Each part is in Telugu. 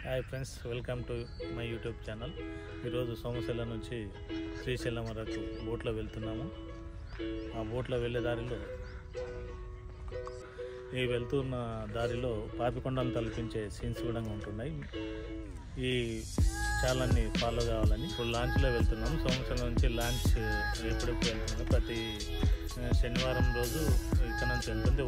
Hi friends, welcome to my YouTube channel. ఈరోజు సోమశిల నుంచి శ్రీశైలం వరకు బోట్లో వెళ్తున్నాము. ఆ బోట్లో వెళ్ళే దారిలో వెళ్తున్న దారిలో పాపికొండలను తలపించే సీన్స్ కూడా ఉంటున్నాయి. ఈ ఛానల్ని ఫాలో కావాలని ఇప్పుడు లాంచ్లో వెళ్తున్నాము. సోమశిల నుంచి లాంచ్ ఎప్పుడెప్పుడు వెళ్తున్నాము. ప్రతి శనివారం రోజు ఇక్కడ నుంచి వెళ్తుంది.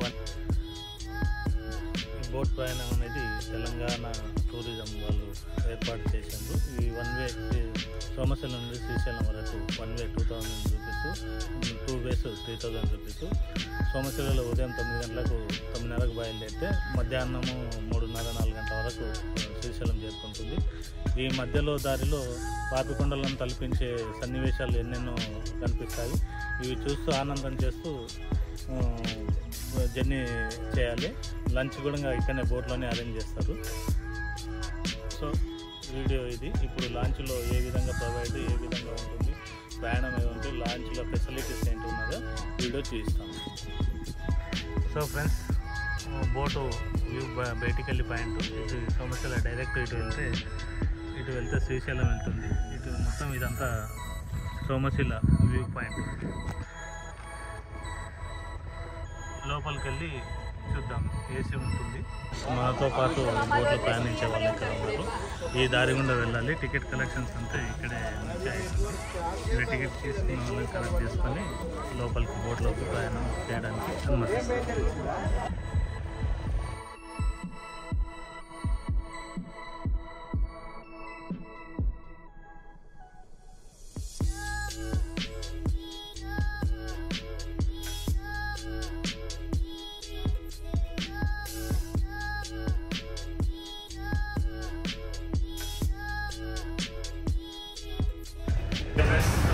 బోట్ ప్రయాణం అనేది తెలంగాణ టూరిజం వాళ్ళు ఏర్పాటు చేశారు. ఈ వన్ వే సోమశిల నుండి శ్రీశైలం వరకు వన్ వే 2000 రూపీస్, 2 వేస్ 3000 రూపీస్. సోమశిలలో ఉదయం 9 గంటలకు 9:30కు బయలుదేరితే మధ్యాహ్నము 3:30-4 గంటల వరకు శ్రీశైలం చేరుకుంటుంది. ఈ మధ్యలో దారిలో పాపికొండలను తలపించే సన్నివేశాలు ఎన్నెన్నో కనిపిస్తాయి. ఇవి చూస్తూ ఆనందం చేస్తూ జర్నీ చేయాలి. లంచ్ కూడా ఇక్కడనే బోట్లోనే అరేంజ్ చేస్తారు. సో వీడియో ఇది. ఇప్పుడు లాంచ్లో ఏ విధంగా ప్రొవైడ్, ఏ విధంగా ఉంటుంది, ప్రయాణం ఏముంటే లాంచ్లో ఫెసిలిటీస్ ఏంటి ఉన్నదో వీడియో చూపిస్తాము. సో ఫ్రెండ్స్, బోటు వ్యూ బయటికి వెళ్ళి పాయింట్ ఇటు సోమశిల డైరెక్ట్ ఇటు వెళ్తే శ్రీశైలం వెళ్తుంది. ఇటు మొత్తం ఇదంతా సోమశిల వ్యూ పాయింట్. లోపలికి వెళ్ళి చూద్దాం. ఏసీ ఉంటుంది. మనతో పాటు బోట్లో ప్రయాణించే వాళ్ళు ఇక్కడ ఉన్నారు. ఈ దారి గుండా వెళ్ళాలి. టికెట్ కలెక్షన్స్ అంతా ఇక్కడే ఉంటాయి. ఇక్కడ టికెట్ తీసుకున్న వాళ్ళని కలెక్ట్ చేసుకొని లోపలికి బోట్లోకి ప్రయాణం చేయడానికి అనుమతిస్తారు.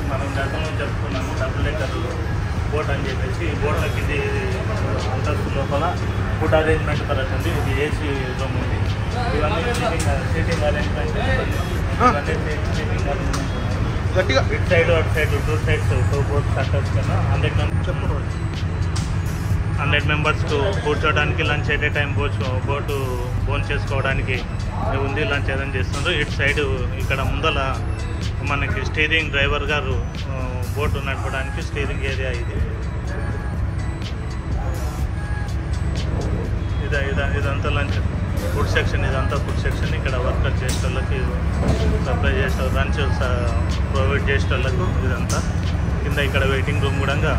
మనం గతంలో చెప్పుకున్నాము డబుల్ డెక్కర్ బోట్ అని చెప్పేసి. ఈ బోట్లకి ఇది అంతస్తు లోపల ఫుడ్ అరేంజ్మెంట్ పరంగా ఉంది. ఇది ఏసీ రూమ్ ఉంది. ఇవన్నీ సీటింగ్ అరేంజ్మెంట్, సీటింగ్ అరేంజ్మెంట్ గట్టిగా ఇటు సైడ్ అటు సైడ్ 2 సైడ్స్ 2 బోట్స్ అటాచ్ కన్నా 100 మెంబర్స్కు కూర్చోడానికి, lunch at a time boat bone చేసుకోవడానికి ఉంది. లంచ్ అరేంజ్ చేస్తున్నారు. ఇటు సైడ్ ఇక్కడ ముందల మనకి స్టీరింగ్, డ్రైవర్ గారు బోటు నడపడానికి స్టీరింగ్ ఏరియా ఇది. ఇదంతా లంచ్ ఫుడ్ సెక్షన్. ఇదంతా ఫుడ్ సెక్షన్. ఇక్కడ వర్కర్ చేసే వాళ్ళకి సప్లై చేసే లంచ్ ప్రొవైడ్ చేసే వాళ్ళకు ఇదంతా. కింద ఇక్కడ వెయిటింగ్ రూమ్ కూడా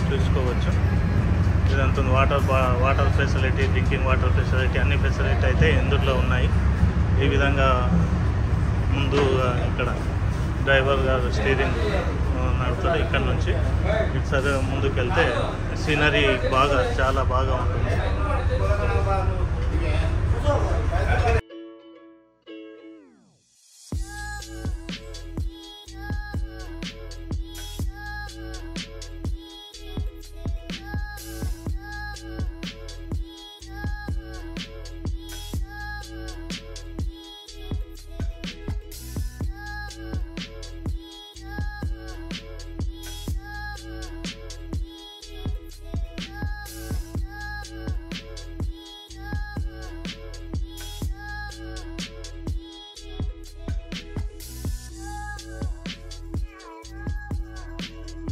చూసుకోవచ్చు. ఇదంతా water facility, drinking water facility, అన్ని ఫెసిలిటీ అయితే ఇందులో ఉన్నాయి. ఈ విధంగా ముందు ఇక్కడ డ్రైవర్ గారు స్టీరింగ్ నడుపుతారు. ఇక్కడ నుంచి ఇటు సరే ముందుకు వెళ్తే సీనరీ చాలా బాగా ఉంటుంది.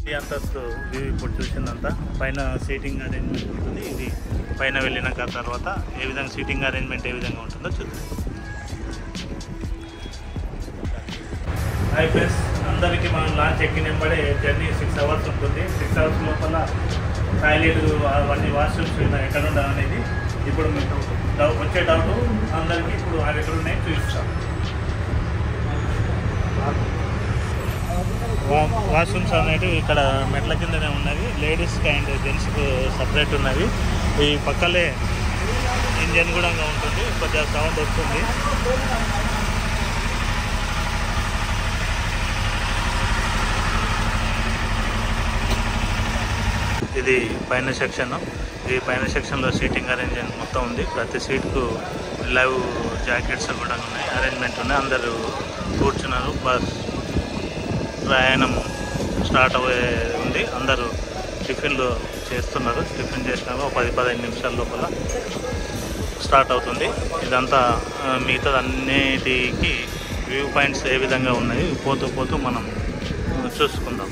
ఈ అంతస్తు వ్యూ ఇప్పుడు చూసిందంతా పైన సీటింగ్ అరేంజ్మెంట్ ఉంటుంది. ఇది పైన వెళ్ళినాక తర్వాత ఏ విధంగా సీటింగ్ అరేంజ్మెంట్ ఏ విధంగా ఉంటుందో చూద్దాం. హాయ్ ఫ్రెండ్స్, అందరికీ మనం లాంచ్ ఎక్కినప్పుడే జర్నీ 6 అవర్స్ ఉంటుంది. 6 అవర్స్ లోపల టాయిలెట్ అవన్నీ వాష్రూమ్స్ ఎక్కడ ఉండాలి అనేది ఇప్పుడు మీకు వచ్చే డౌట్ అందరికీ ఇప్పుడు అవి ఎక్కడ ఉన్నాయి చూపిస్తాం. వాష్రూమ్స్ అనేటివి ఇక్కడ మెట్ల కిందనే ఉన్నవి. లేడీస్కి అండ్ జెంట్స్కి సపరేట్ ఉన్నవి. ఈ పక్కలే ఇంజన్ కూడా ఉంటుంది. కొద్దిగా సౌండ్ వస్తుంది. ఇది పైన సెక్షన్. ఈ పైన సెక్షన్లో సీటింగ్ అరేంజ్మెంట్ మొత్తం ఉంది. ప్రతి సీట్కు లైవ్ జాకెట్స్ కూడా ఉన్నాయి, అరేంజ్మెంట్ ఉన్నాయి. అందరూ కూర్చున్నారు. బస్ ప్రయాణం స్టార్ట్ అయ్యే ఉంది. అందరూ టిఫిన్లు చేస్తున్నారు. టిఫిన్ చేసినాక 10-15 నిమిషాల లోపల స్టార్ట్ అవుతుంది. ఇదంతా మిగతా అన్నిటికి వ్యూ పాయింట్స్ ఏ విధంగా ఉన్నాయి పోతూ పోతూ మనం చూసుకుందాం.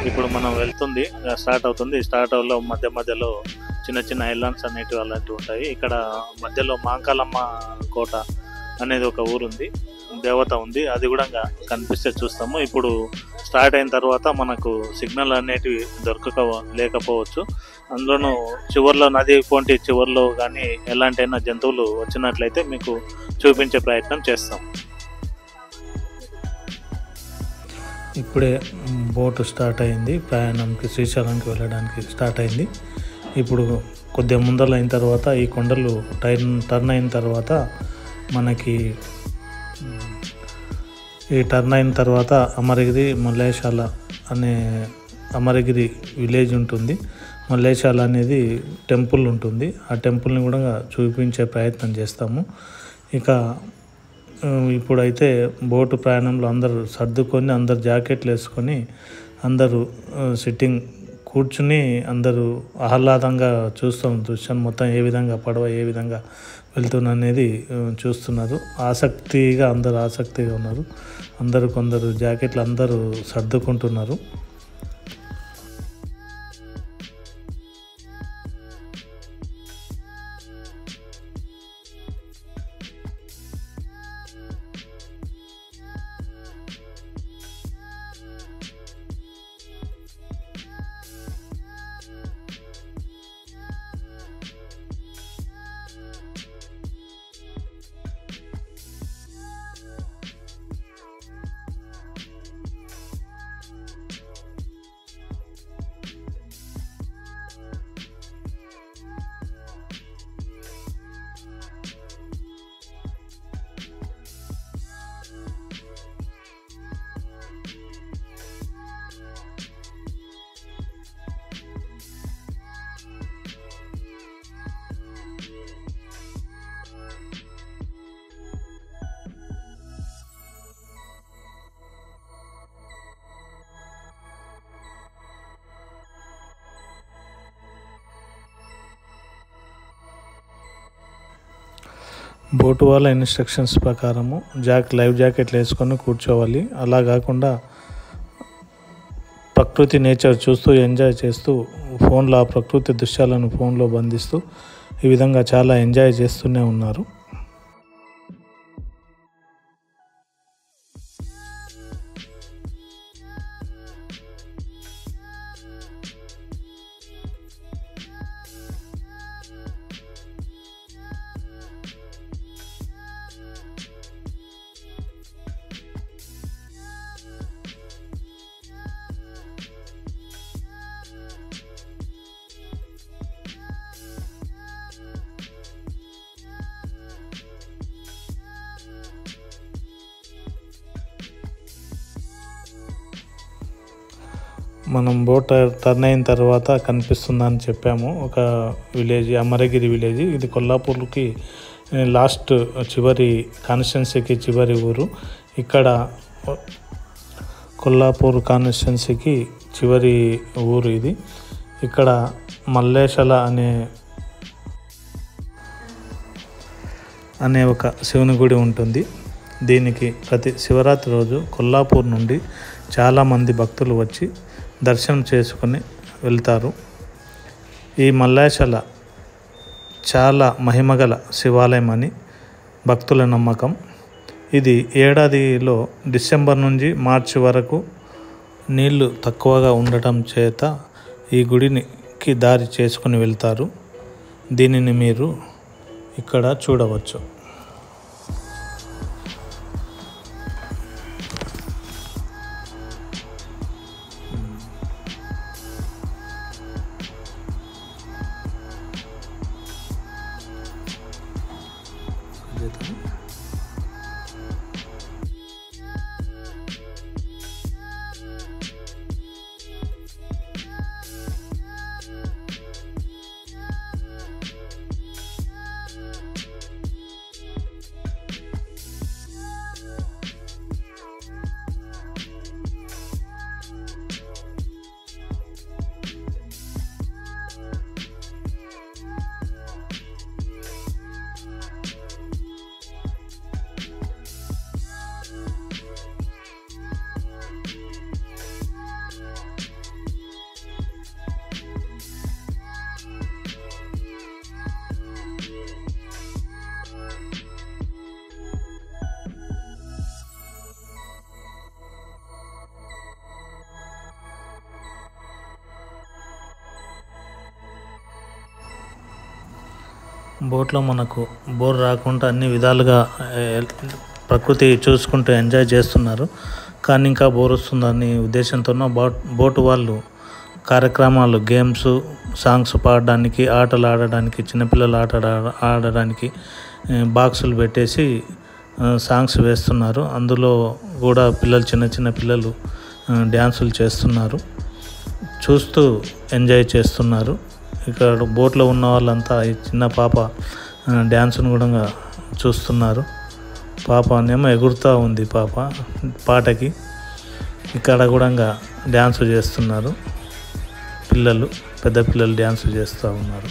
ఇప్పుడు మనం వెళ్తుంది స్టార్ట్ అవుతుంది. స్టార్ట్ అవ్వలో మధ్య మధ్యలో చిన్న చిన్న ఐలాండ్స్ అనేటివి అలాంటివి ఉంటాయి. ఇక్కడ మధ్యలో మాంకాలమ్మ కోట అనేది ఒక ఊరుంది, దేవత ఉంది, అది కూడా కనిపిస్తే చూస్తాము. ఇప్పుడు స్టార్ట్ అయిన తర్వాత మనకు సిగ్నల్ అనేటివి లేకపోవచ్చు. అందులోనూ చివర్లో నది పోంటి చివర్లో కానీ ఎలాంటైనా జంతువులు వచ్చినట్లయితే మీకు చూపించే ప్రయత్నం చేస్తాం. ఇప్పుడే బోటు స్టార్ట్ అయింది, ప్రయాణంకి శ్రీశైలంకి వెళ్ళడానికి స్టార్ట్ అయింది. ఇప్పుడు కొద్దిగా ముందర అయిన తర్వాత ఈ కొండలు టర్న్ అయిన తర్వాత మనకి అమరగిరి మల్లేశాల అనే అమరగిరి విలేజ్ ఉంటుంది. మల్లేశాల అనేది టెంపుల్ ఉంటుంది. ఆ టెంపుల్ని కూడా చూపించే ప్రయత్నం చేస్తాము. ఇక ఇప్పుడైతే బోటు ప్రయాణంలో అందరూ సర్దుకొని అందరు జాకెట్లు వేసుకొని అందరూ సిట్టింగ్ కూర్చుని అందరూ ఆహ్లాదంగా చూస్తాం దృశ్యం మొత్తం. ఏ విధంగా పడవ ఏ విధంగా వెళ్తున్నది చూస్తున్నారు. అందరూ ఆసక్తిగా ఉన్నారు. కొందరు జాకెట్లు అందరూ సర్దుకుంటున్నారు. బోటు వాళ్ళ ఇన్స్ట్రక్షన్స్ ప్రకారము లైఫ్ జాకెట్లు వేసుకొని కూర్చోవాలి. అలా కాకుండా ప్రకృతి నేచర్ చూస్తూ ఎంజాయ్ చేస్తూ ఫోన్లో ఆ ప్రకృతి దృశ్యాలను ఫోన్లో బంధిస్తూ ఈ విధంగా చాలా ఎంజాయ్ చేస్తూనే ఉన్నారు. మనం బోట్ టర్న్ అయిన తర్వాత కనిపిస్తుందని చెప్పాము ఒక విలేజ్, అమరగిరి విలేజ్. ఇది కొల్లాపూర్కి చివరి కాన్స్టిట్యున్సీకి చివరి ఊరు. ఇక్కడ కొల్లాపూర్ కాన్స్టిట్యున్సీకి చివరి ఊరు ఇది. ఇక్కడ మల్లేశాల అనే ఒక శివుని గుడి ఉంటుంది. దీనికి ప్రతి శివరాత్రి రోజు కొల్లాపూర్ నుండి చాలామంది భక్తులు వచ్చి దర్శనం చేసుకొని వెళ్తారు. ఈ మల్లేశాల చాలా మహిమగల శివాలయం అని భక్తుల నమ్మకం. ఇది ఏడాదిలో డిసెంబర్ నుంచి మార్చి వరకు నీళ్లు తక్కువగా ఉండటం చేత ఈ గుడికి దారి చేసుకుని వెళ్తారు. దీనిని మీరు ఇక్కడ చూడవచ్చు. బోట్లో మనకు బోర్ రాకుండా అన్ని విధాలుగా ప్రకృతి చూసుకుంటూ ఎంజాయ్ చేస్తున్నారు. కానీ ఇంకా బోర్ వస్తుందని ఉద్దేశంతో బోటు వాళ్ళు కార్యక్రమాలు, గేమ్స్, సాంగ్స్ పాడడానికి, ఆటలు ఆడడానికి, చిన్నపిల్లలు ఆడడానికి బాక్సులు పెట్టేసి సాంగ్స్ వేస్తున్నారు. అందులో కూడా చిన్న పిల్లలు డ్యాన్సులు చేస్తున్నారు, చూస్తూ ఎంజాయ్ చేస్తున్నారు. ఇక్కడ బోట్లో ఉన్న వాళ్ళంతా ఈ చిన్న పాప డ్యాన్స్ను కూడా చూస్తున్నారు. పాప ఏమో ఎగురుతూ ఉంది పాటకి. ఇక్కడ కూడా డ్యాన్స్ చేస్తున్నారు పెద్ద పిల్లలు డ్యాన్స్ చేస్తూ ఉన్నారు.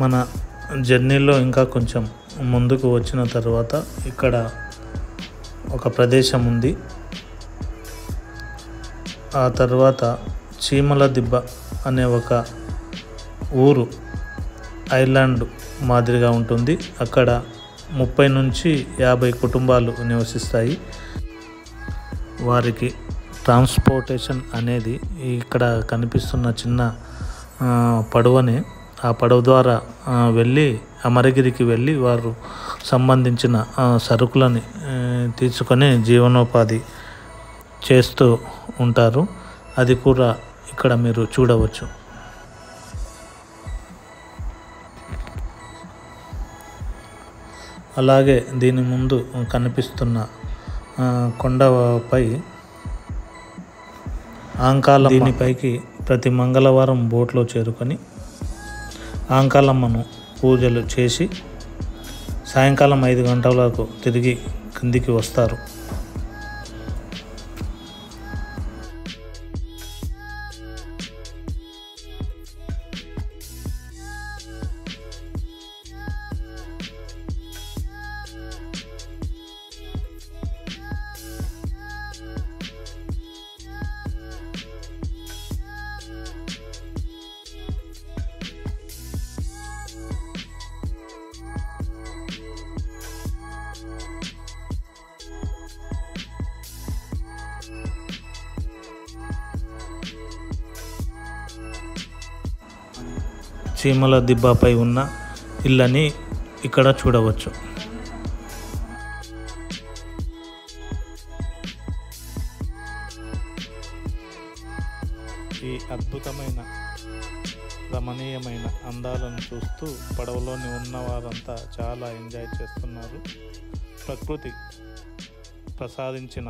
మన జర్నీలో ఇంకా కొంచెం ముందుకు వచ్చిన తర్వాత ఇక్కడ ఒక ప్రదేశం ఉంది. ఆ తర్వాత చీమల దిబ్బ అనే ఒక ఊరు ఐలాండ్ మాదిరిగా ఉంటుంది. అక్కడ 30 నుంచి 50 కుటుంబాలు నివసిస్తాయి. వారికి ట్రాన్స్పోర్టేషన్ అనేది ఇక్కడ కనిపిస్తున్న చిన్న పడవనే. ఆ పడవ ద్వారా వెళ్ళి అమరగిరికి వెళ్ళి వారు సంబంధించిన సరుకులని తీసుకొని జీవనోపాధి చేస్తూ ఉంటారు. అది కూడా ఇక్కడ మీరు చూడవచ్చు. అలాగే దీని ముందు కనిపిస్తున్న కొండపై ఆంకాలమ్మ, దీనిపైకి ప్రతి మంగళవారం బోట్లో చేరుకొని ఆంకాలమ్మను పూజలు చేసి సాయంకాలం 5 గంటలకు తిరిగి కిందికి వస్తారు. చీమల దిబ్బపై ఉన్న ఇళ్ళని ఇక్కడ చూడవచ్చు. ఈ అద్భుతమైన రమణీయమైన అందాలను చూస్తూ పడవలోని ఉన్న వారంతా చాలా ఎంజాయ్ చేస్తున్నారు. ప్రకృతి ప్రసాదించిన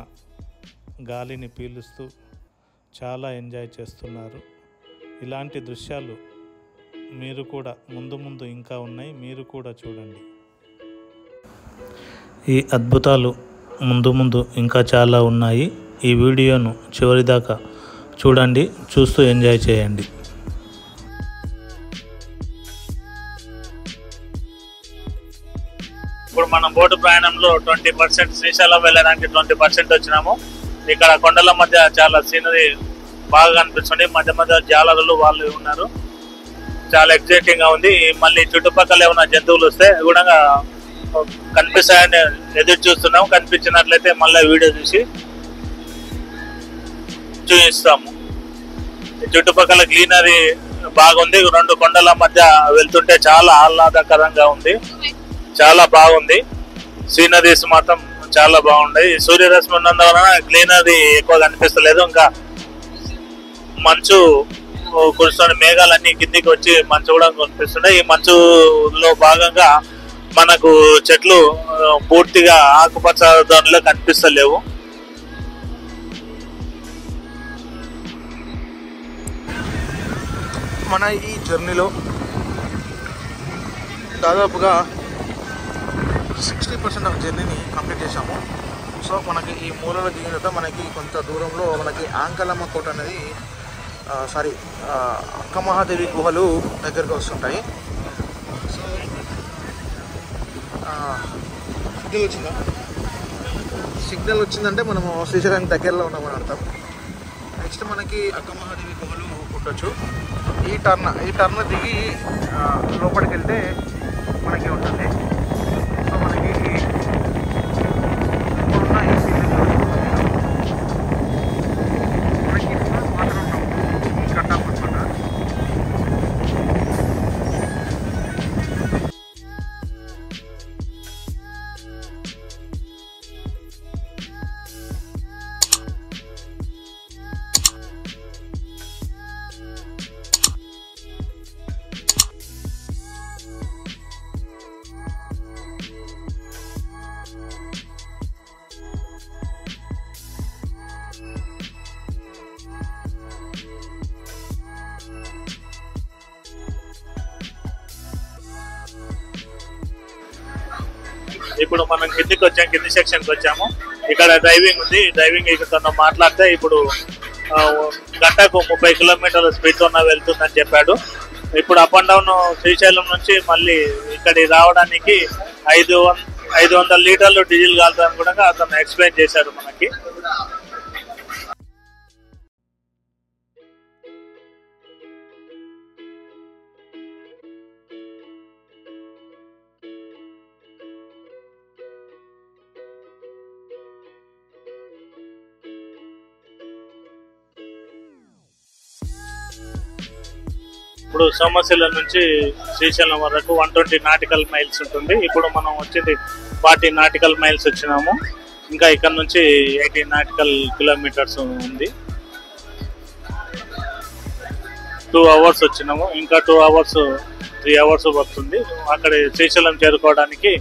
గాలిని పీలుస్తూ చాలా ఎంజాయ్ చేస్తున్నారు. ఇలాంటి దృశ్యాలు మీరు కూడా ముందు ఇంకా ఉన్నాయి, మీరు కూడా చూడండి. ఈ అద్భుతాలు ముందు ఇంకా చాలా ఉన్నాయి. ఈ వీడియోను చివరిదాకా చూడండి, చూస్తూ ఎంజాయ్ చేయండి. ఇప్పుడు మనం బోటు ప్రయాణంలో 20% శ్రీశైలం వెళ్ళడానికి 20% వచ్చినాము. ఇక్కడ కొండల మధ్య చాలా సీనరీ బాగా కనిపిస్తుంది. మధ్య జాలరులు వాళ్ళు ఉన్నారు. చాలా ఎక్సైటింగ్ గా ఉంది. మళ్ళీ చుట్టుపక్కల ఏమైనా జంతువులు వస్తే కూడా కనిపిస్తాయని ఎదురు చూస్తున్నాము. కనిపించినట్లయితే మళ్ళీ వీడియో చూసి చూపిస్తాము. చుట్టుపక్కల గ్రీనరీ బాగుంది. రెండు కొండల మధ్య వెళ్తుంటే చాలా ఆహ్లాదకరంగా ఉంది, చాలా బాగుంది. సీనరీస్ మాత్రం చాలా బాగున్నాయి. సూర్యరశ్మి ఉన్నందువలన గ్రీనరీ ఎక్కువ కనిపిస్తలేదు. ఇంకా మంచు కురుస్తున్న మేఘాలన్నీ కిందికి వచ్చి మంచు కూడా కనిపిస్తున్నాయి. ఈ మంచులో భాగంగా మనకు చెట్లు పూర్తిగా ఆకుపచ్చ ధోరణిలో కనిపిస్తలేవు. మన ఈ జర్నీలో దాదాపుగా 60% ఆఫ్ జర్నీని కంప్లీట్ చేసాము. సో మనకి ఈ మూలలో దిగిన తర్వాత మనకి కొంత దూరంలో మనకి ఆంకలమ్మ కోట అనేది అక్కమహాదేవి గుహలు దగ్గరకు వస్తుంటాయి. సో సిగ్నల్ వచ్చిందా? సిగ్నల్ వచ్చిందంటే మనము శ్రీశైలం దగ్గరలో ఉన్నామని అర్థం. నెక్స్ట్ మనకి అక్కమహాదేవి గుహలు ఉండొచ్చు. ఈ టర్న్ దిగి లోపలికి వెళ్తే మనకి ఉంటుంది. సో మనకి ఇప్పుడున్న ఈ సీజన్ మనకి ఇప్పుడు మాత్రం ఉన్నాం ఈ కట్టాప్ అనమాట. ఇప్పుడు మనం కిందికి వచ్చాము, కింది సెక్షన్కి వచ్చాము. ఇక్కడ డ్రైవింగ్ ఉంది. డ్రైవింగ్ ఇక్కడ మాట్లాడితే ఇప్పుడు గంటకు 30 కిలోమీటర్ల స్పీడ్తో వెళ్తుందని చెప్పాడు. ఇప్పుడు అప్ అండ్ డౌన్ శ్రీశైలం నుంచి మళ్ళీ ఇక్కడికి రావడానికి 500 లీటర్లు డీజిల్ కాలుతుందని కూడా అతను ఎక్స్ప్లెయిన్ చేశాడు మనకి. ఇప్పుడు సోమశిల నుంచి శ్రీశైలం వరకు 120 నాటికల్ మైల్స్ ఉంటుంది. ఇప్పుడు మనం వచ్చింది 40 నాటికల్ మైల్స్ వచ్చినాము. ఇంకా ఇక్కడ నుంచి 80 నాటికల్ కిలోమీటర్స్ ఉంది. 2 అవర్స్ వచ్చినాము. ఇంకా 2 అవర్స్ 3 అవర్స్ పడుతుంది. అక్కడ శ్రీశైలం చేరుకోవడానికి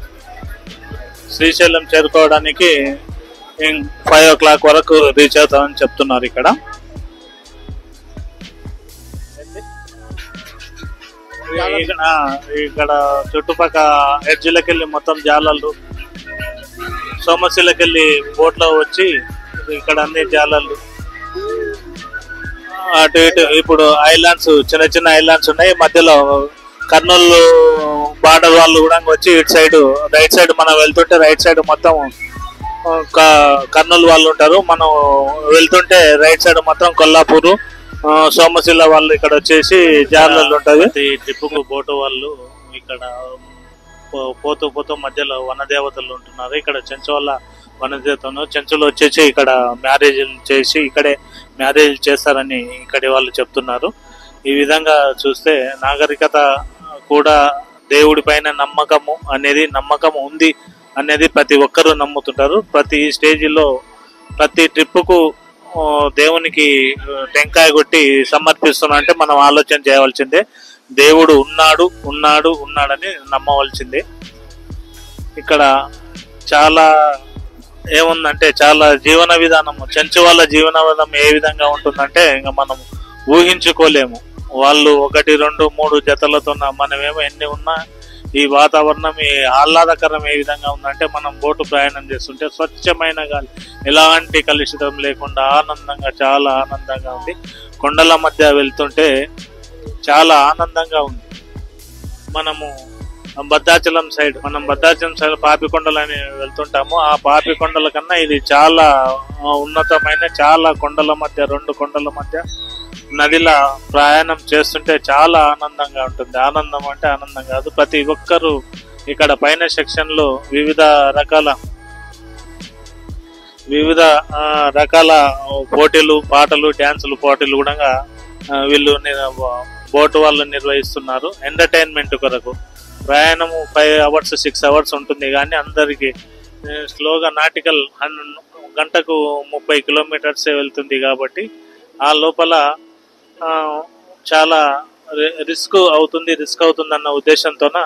5 o'clock వరకు రీచ్ అవుతామని చెప్తున్నారు ఇక్కడ. ఇక్కడ చుట్టుపక్కల ఎడ్జిలకెళ్ళి మొత్తం జాలర్లు, సోమశిలకెళ్ళి బోట్లో వచ్చి ఇక్కడ అన్ని జాలర్లు, అటు ఇటు. ఇప్పుడు ఐలాండ్స్, చిన్న చిన్న ఐలాండ్స్ ఉన్నాయి. మధ్యలో కర్నూలు బార్డర్ వాళ్ళు కూడా వచ్చి ఇటు సైడ్ రైట్ సైడ్ మనం వెళ్తుంటే రైట్ సైడ్ మొత్తం కర్నూలు వాళ్ళు ఉంటారు. మనం వెళ్తుంటే రైట్ సైడ్ మొత్తం కొల్లాపూరు, సోమశిల వాళ్ళు ఇక్కడ వచ్చేసి జాలర్లు ఉంటుంది. ట్రిప్పుకు బోటు వాళ్ళు ఇక్కడ పోతూ మధ్యలో వనదేవతలు ఉంటున్నారు. ఇక్కడ చెంచువల్ల వనదేవతను చెంచులు వచ్చేసి ఇక్కడ మ్యారేజ్లు చేసి ఇక్కడే మ్యారేజ్ చేస్తారని ఇక్కడి వాళ్ళు చెప్తున్నారు. ఈ విధంగా చూస్తే నాగరికత కూడా దేవుడి పైన నమ్మకం ఉంది అనేది ప్రతి ఒక్కరూ నమ్ముతుంటారు. ప్రతి స్టేజిలో ప్రతి ట్రిప్పుకు దేవునికి టెంకాయ కొట్టి సమర్పిస్తున్నా అంటే మనం ఆలోచన చేయవలసిందే. దేవుడు ఉన్నాడని నమ్మవలసిందే. ఇక్కడ చాలా ఏముందంటే చాలా జీవన విధానం, చెంచు వాళ్ళ జీవన విధానం ఏ విధంగా ఉంటుందంటే ఇంకా మనం ఊహించుకోలేము. వాళ్ళు 1, 2, 3 జతలతో మనమేమో ఎన్ని ఉన్నా ఈ వాతావరణం ఈ ఆహ్లాదకరం ఏ విధంగా ఉందంటే మనం బోటు ప్రయాణం చేస్తుంటే స్వచ్ఛమైన గాలి, ఎలాంటి కలుషితం లేకుండా చాలా ఆనందంగా ఉంది. కొండల మధ్య వెళ్తుంటే చాలా ఆనందంగా ఉంది. మనము భద్రాచలం సైడ్ పాపికొండలని వెళ్తుంటాము. ఆ పాపికొండల కన్నా ఇది చాలా ఉన్నతమైన, చాలా కొండల మధ్య, 2 కొండల మధ్య నదిలా ప్రయాణం చేస్తుంటే చాలా ఆనందంగా ఉంటుంది. ఆనందం అంటే ఆనందం కాదు, ప్రతి ఒక్కరూ ఇక్కడ పైన సెక్షన్ లో వివిధ రకాల పోటీలు, పాటలు, డ్యాన్సులు పోటీలు కూడా వీళ్ళు బోటు వాళ్ళు నిర్వహిస్తున్నారు ఎంటర్టైన్మెంట్ కొరకు. ప్రయాణము 5 hours 6 hours ఉంటుంది, కానీ అందరికీ స్లోగా నాటికల్ గంటకు 30 kilometers వెళ్తుంది కాబట్టి ఆ లోపల చాలా రిస్క్ అవుతుందన్న ఉద్దేశంతోన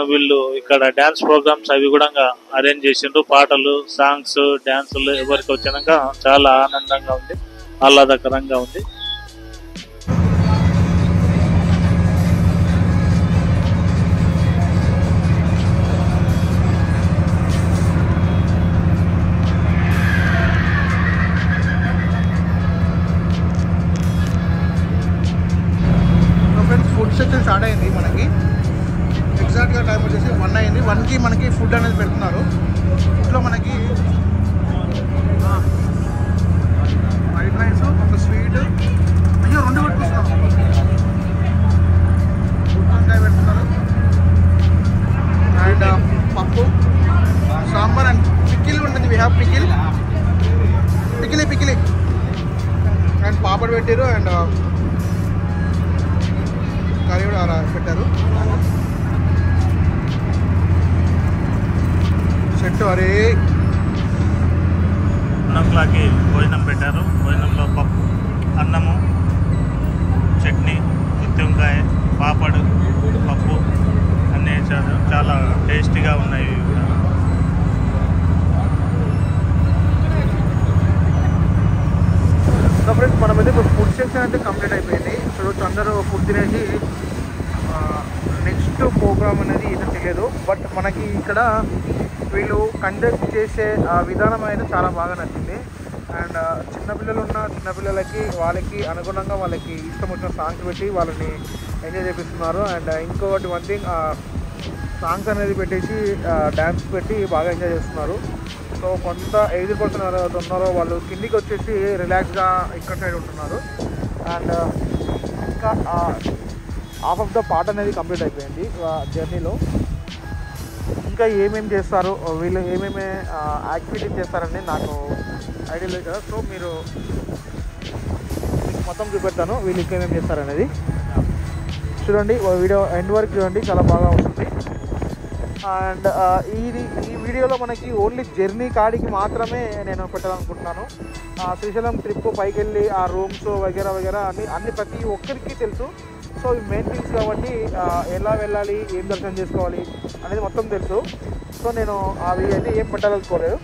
వీళ్ళు ఇక్కడ డ్యాన్స్ ప్రోగ్రామ్స్ అవి కూడా అరేంజ్ చేసిండ్రు. పాటలు, సాంగ్స్, డ్యాన్సులు ఎవరికి వచ్చినాక చాలా ఆనందంగా ఉంది, ఆహ్లాదకరంగా ఉంది. ఫుడ్ సెక్షన్ స్టార్ట్ అయింది. మనకి ఎగ్జాక్ట్గా టైం వచ్చేసి 1 అయింది. 1కి మనకి ఫుడ్ అనేది పెడుతున్నారు. ఫుడ్లో మనకి వైట్ రైస్, ఒక స్వీట్, అయ్యో 2 పెట్టుకుంటున్నాం, గుత్తొంకాయ పెడుతున్నారు, అండ్ పప్పు, సాంబార్ అండ్ పికిల్ ఉంటుంది. We have Pikili and papad పెట్టారు, అండ్ కర్రీ కూడా అలా పెట్టారు. సెట్ అరే 1 o'clockకి భోజనం పెట్టారు. భోజనంలో పప్పు, అన్నము, చట్నీ, గుత్తొంకాయ, పాపడు, పప్పు అన్నీ చాలా టేస్టీగా ఉన్నాయి. సో ఫ్రెండ్స్, మనమైతే ఇప్పుడు ఫుడ్ సెక్షన్ అయితే కంప్లీట్ అయిపోయింది. చూడవచ్చు అందరూ ఫుడ్ తినేసి నెక్స్ట్ ప్రోగ్రామ్ అనేది ఏదో తెలియదు. బట్ మనకి ఇక్కడ వీళ్ళు కండక్ట్ చేసే విధానం అయితే చాలా బాగా నచ్చింది. అండ్ చిన్నపిల్లలకి వాళ్ళకి అనుగుణంగా వాళ్ళకి ఇష్టం వచ్చిన సాంగ్స్ పెట్టి వాళ్ళని ఎంజాయ్ చేపిస్తున్నారు. అండ్ ఇంకొకటి 1 thing, సాంగ్స్ అనేది పెట్టేసి డ్యాన్స్ పెట్టి బాగా ఎంజాయ్ చేస్తున్నారు. సో కొంత ఏజ్డ్ పర్సన్ ఎవరైతే ఉన్నారో వాళ్ళు కిందికి వచ్చేసి రిలాక్స్గా ఇక్కడ సైడ్ ఉంటున్నారు. అండ్ ఇంకా హాఫ్ ఆఫ్ ద పార్ట్ అనేది కంప్లీట్ అయిపోయింది జర్నీలో. ఇంకా ఏమేమి చేస్తారు, వీళ్ళు ఏమేమి యాక్టివిటీస్ చేస్తారని నాకు ఐడియా లేదు కదా. సో మీకు మొత్తం చూపెడతాను వీళ్ళు ఇంకా ఏమేమి చేస్తారనేది. చూడండి, వీడియో ఎండ్ వరకు చూడండి, చాలా బాగా ఉంటుంది. అండ్ ఈ వీడియోలో మనకి ఓన్లీ జర్నీ కాడికి మాత్రమే నేను పెట్టాలనుకుంటున్నాను. శ్రీశైలం ట్రిప్ పైకి వెళ్ళి ఆ రూమ్స్ వగేరా అన్ని ప్రతి ఒక్కరికి తెలుసు. సో ఈ మెయిన్ థింగ్స్ కాబట్టి ఎలా వెళ్ళాలి, ఏం దర్శనం చేసుకోవాలి అనేది మొత్తం తెలుసు. సో నేను అవి అయితే ఏం పెట్టాలనుకోలేదు.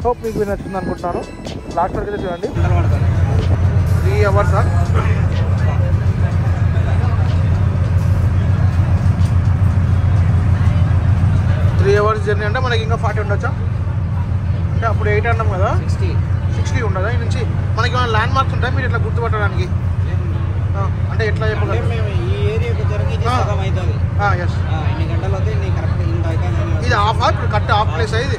హోప్ మీకు నచ్చింది అనుకుంటున్నాను. లాస్ట్ వరకు అయితే చూడండి. 3 hours 3 hours జర్నీ అంటే మనకి ఇంకా 40 ఉండొచ్చా? అంటే అప్పుడు 8 అన్నాం కదా, 60 ఉండదా? ఈ నుంచి మనకి ఏమైనా ల్యాండ్ మార్క్స్ ఉంటాయి మీరు ఇట్లా గుర్తుపట్టడానికి? అంటే ఎట్లా చెప్పగలరు? ఇది హాఫ్ కరెక్ట్ హాఫ్ ప్లేస్ ఇది.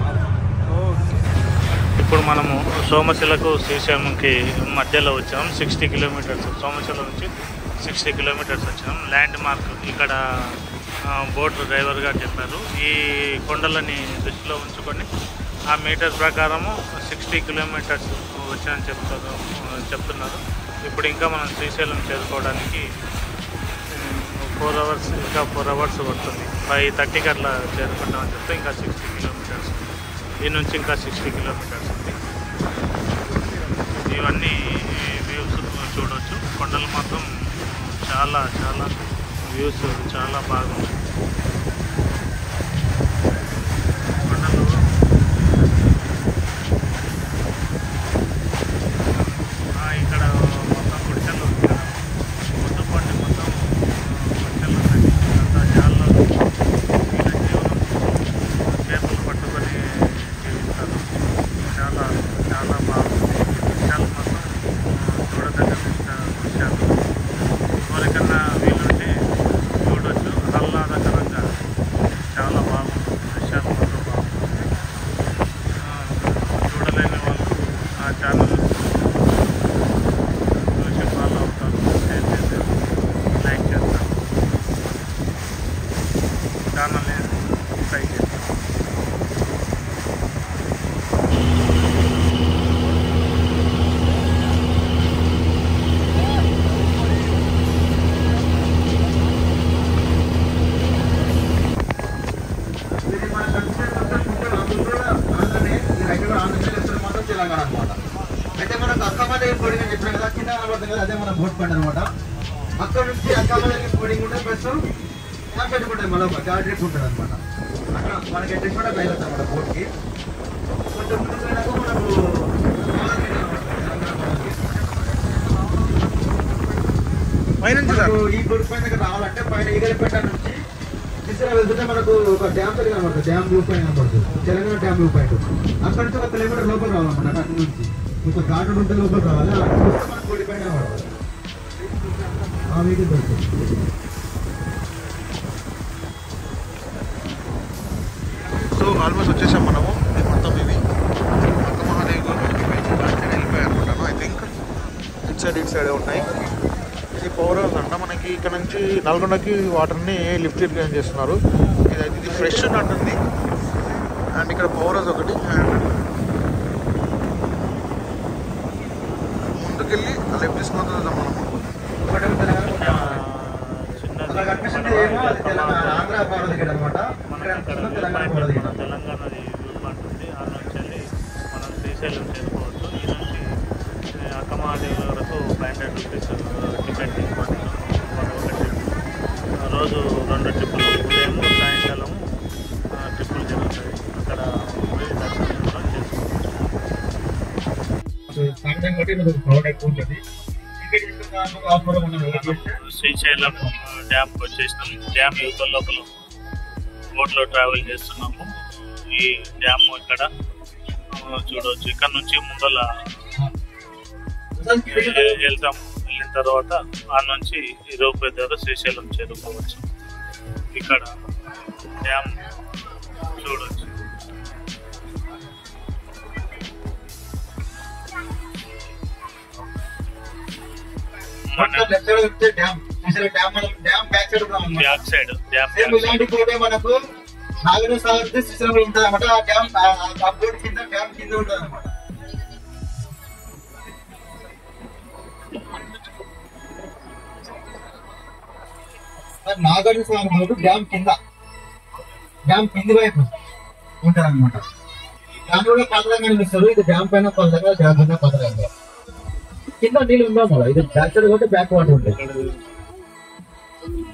ఇప్పుడు మనము సోమశిలకు శ్రీశైలంకి మధ్యలో వచ్చాము. 60 kilometers సోమశిల నుంచి 60 kilometers వచ్చాము. ల్యాండ్ మార్క్ ఇక్కడ బోట్ డ్రైవర్ గారు చెప్పారు. ఈ కొండలని దృష్టిలో ఉంచుకొని ఆ మీటర్ ప్రకారము 60 kilometers వచ్చాయని చెప్తున్నారు. ఇప్పుడు ఇంకా మనం శ్రీశైలం చేరుకోవడానికి 4 hours, ఇంకా 4 hours పడుతుంది. 5:30కి అట్లా చేరుకుంటామని చెప్తే ఇంకా 60 kilometers, ఈ నుంచి ఇంకా 60 kilometers ఉంది. ఇవన్నీ వ్యూస్ చూడవచ్చు. కొండలు మాత్రం చాలా వ్యూస్ చాలా బాగుంది. కొండలు ఇక్కడ మొత్తం గుడిచెలు ముట్టుకోండి, మొత్తం గుడిచెలు అంతా చాలా జీవనం చేపలు పట్టుకొని జీవిస్తారు. చాలా బాగుంది. దృశ్యాలు మాత్రం చూడదగ్గ దృశ్యాలు. ఎవరికన్నా వీలుంటే చూడవచ్చు. ఆహ్లాదకరంగా బోట్ పండు అనమాట. అక్కడ నుంచి అక్కడికి బోర్డింగ్ ఉంటుంది, ప్లస్ పెట్టుకుంటుంది మళ్ళీ ఒక గార్డ్ ట్రిప్ ఉంటుంది అనమాట. అక్కడ మనకి ఎంట్రీ కూడా బయలుదేరుతాం అన్నమాట బోట్కి. కొంచెం ముందుకు వెళ్ళాక మనకు ఈ బోట్ పైన దగ్గర రావాలంటే పైన ఈగలపేట నుంచి తీసుకురా వెళ్తుంటే మనకు ఒక డ్యామ్ దగ్గర కనబడుతుంది, డ్యామ్ వ్యూ పాయింట్ కనబడుతుంది, తెలంగాణ డ్యామ్ వ్యూ పాయింట్. అక్కడ నుంచి 1 కిలోమీటర్ లోపల రావాలన్నమాట. అక్కడ నుంచి ఒక ఘాటు ఉంటే లోపల రావాలి, మనకు బోటి పైన కనబడుతుంది. ఆ వీడియో దొరుకుతుంది. సో ఆల్మోస్ట్ వచ్చేసాం మనము. మొత్తం ఇవి అక్క మహాదేవ్ వెళ్ళిపోయాయి అనుకుంటాను. ఐ థింక్ ఇటు సైడే ఉన్నాయి. ఇది పవర్ హౌస్ అంట. మనకి ఇక్కడ నుంచి నల్గొండకి వాటర్ని లిఫ్ట్ ఇరిగేషన్ చేస్తున్నారు. ఇది ఫ్రెష్ అంటుంది. అండ్ ఇక్కడ పవర్ హౌస్ ఒకటి. అండ్ ముందుకెళ్ళి లెఫ్ట్ తీసుకున్న చూద్దాం మనము. తెలంగాణది ఉంటుంది. ఆ నుంచి వెళ్ళి మనం శ్రీశైలం చేరుకోవచ్చు. ఈ నుంచి అక్కమహాదేవి వరకు 500 రూపీస్ టికెట్ తీసుకుంటున్నాం. రోజు 2 ట్రిప్పులు, ఉదయం సాయంకాలం ట్రిప్పులు జరుగుతాయి. అక్కడ దర్శనం కూడా చేసుకోవచ్చు. శ్రీశైలం డ్యామ్కి వచ్చేసినాం. డ్యామ్ యువత లోపల బోట్లో ట్రావెల్ చేస్తున్నాము. ఈ డ్యామ్ ఇక్కడ చూడవచ్చు. ఇక్కడ నుంచి ముందల వెళ్తాం. వెళ్ళిన తర్వాత ఆ నుంచి ఈ రోప్వే ద్వారా శ్రీశైలం చేరుకోవచ్చు. ఇక్కడ డ్యామ్ చూడవచ్చు. బ్యాక్ సైడ్ మనకు నాగర సాగర్ శ్రీశైలం ఉంటుంది అనమాట. ఆ డ్యామ్ అప్లోడ్ కింద డ్యామ్ కింద ఉంటుంది అనమాట. నాగార్జున సాగర్ డ్యామ్ కింది వైపు ఉంటుంది అనమాట. డ్యామ్ కూడా పదలంగా ఇస్తారు. ఇది డ్యామ్ పైన పదలంగా, డ్యామ్ పైన పదలంగా. కింద నీళ్ళు ఉందాం మళ్ళీ. ఇది బ్యాక్ సైడ్ కూడా బ్యాక్ వాటర్ ఉంటాయి.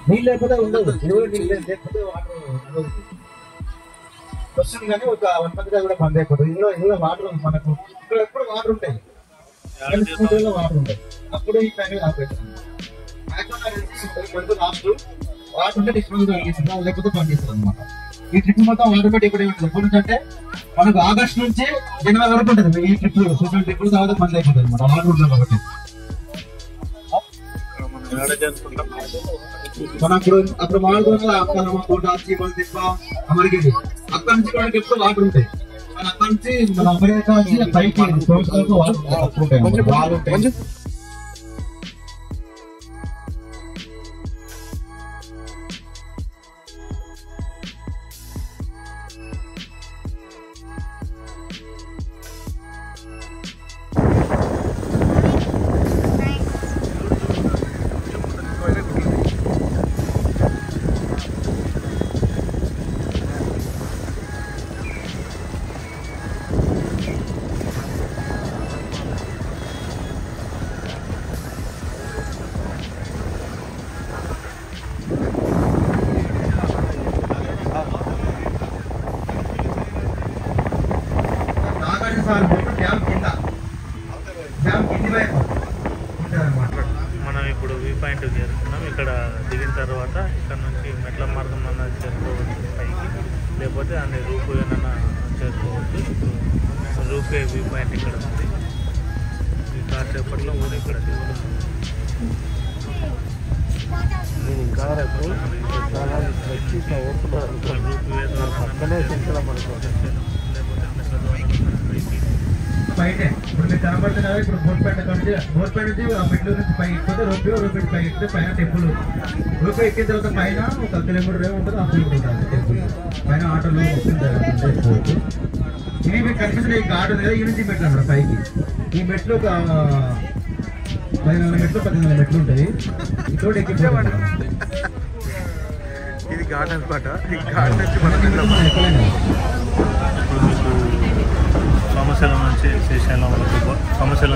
నీళ్ళు లేకపోతే ఉండదు. నీళ్ళు లేకపోతే వాటర్ వస్తుంది. కానీ ఒక 1 మంత్ కూడా బంద్ అయిపోతుంది. ఇందులో వాటర్ మనకు ఇక్కడ ఎప్పుడు వాటర్ ఉంటాయి, వాటర్ ఉంటాయి. అప్పుడు ఈ పైన ఆపరేషన్ లాస్ట్ వాటర్ ఉంటే డిస్పోజల్ తగ్గిస్తుంది, లేకపోతే పనిచేస్తుంది అనమాట. ఈ ట్రిప్ మొత్తం వాటర్ పెట్టి ఇప్పుడు ఉంటుంది. ఎప్పటి నుంచి అంటే మనకు ఆగస్ట్ నుంచి జనవరి వరకు ఉంటుంది. ఈ ట్రిప్ సోషల్ ట్రిప్ తర్వాత బంద్ అయిపోతుంది అనమాట. వాటర్ ఉంటుంది కాబట్టి మనం అప్పుడు మాట్లాడుకున్న అమెరికా అక్కడ నుంచి మనకి ఎప్పుడు వాటర్ ఉంటాయి. అక్కడ నుంచి మన అమెరికా పైకి వాటర్ ఉంటాయి. మనం ఇప్పుడు వ్యూ పాయింట్ చేరుకున్నాం. ఇక్కడ దిగిన తర్వాత ఇక్కడ నుంచి మెట్ల మార్గం అన్న చేరుకోవచ్చు పైకి, లేకపోతే అన్ని రూపేనన్నా చేరుకోవచ్చు. రూపే వ్యూ పాయింట్ ఇక్కడ ఉంది. ఈ కాసేపట్లో కూడా ఇక్కడ బయటే ఇప్పుడు మీకు కనబడుతున్నా. ఇప్పుడు బోట్ పైన నుంచి ఆ మెట్లు నుంచి పై ఎక్కిపోతే రోపే పై ఎక్కితే పైన టెంపుల్. రోపే ఎక్కిన తర్వాత పైన 1 కిలోమీటర్ ఉంటుంది, 1/2 కిలోమీటర్ ఉంటుంది టెంపుల్. పైన ఆటోలో వస్తుంది. ఇవి మీకు కనిపిస్తున్న ఈ ఘాట్ ఉంది కదా, ఈ నుంచి మెట్లు అన్నమాట పైకి. ఈ మెట్లు ఒక 14 మెట్లు 15 మెట్లు ఉంటాయి. ఇక్కడ ఎక్కిపోవాలి. ఇది ఘాట్ అనమాట. ఈ ఘాట్ నుంచి మనం సోమశిలం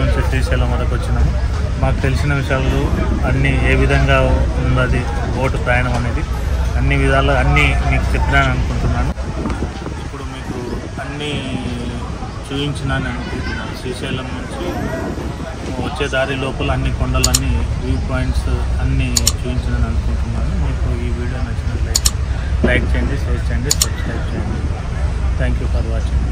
నుంచి శ్రీశైలం వరకు వచ్చినాము. మాకు తెలిసిన విషయాలు అన్నీ ఏ విధంగా ఉన్నది బోటు ప్రయాణం అనేది అన్ని విధాలు అన్నీ మీకు చెప్పినాను అనుకుంటున్నాను. ఇప్పుడు మీకు అన్నీ చూపించినాను అనుకుంటున్నాను. శ్రీశైలం నుంచి వచ్చే దారి లోపల అన్ని కొండలన్నీ వ్యూ పాయింట్స్ అన్నీ చూపించినాను అనుకుంటున్నాను. మీకు ఈ వీడియో నచ్చినట్లయితే లైక్ చేయండి, షేర్ చేయండి, సబ్స్క్రైబ్ చేయండి. Thank you for watching.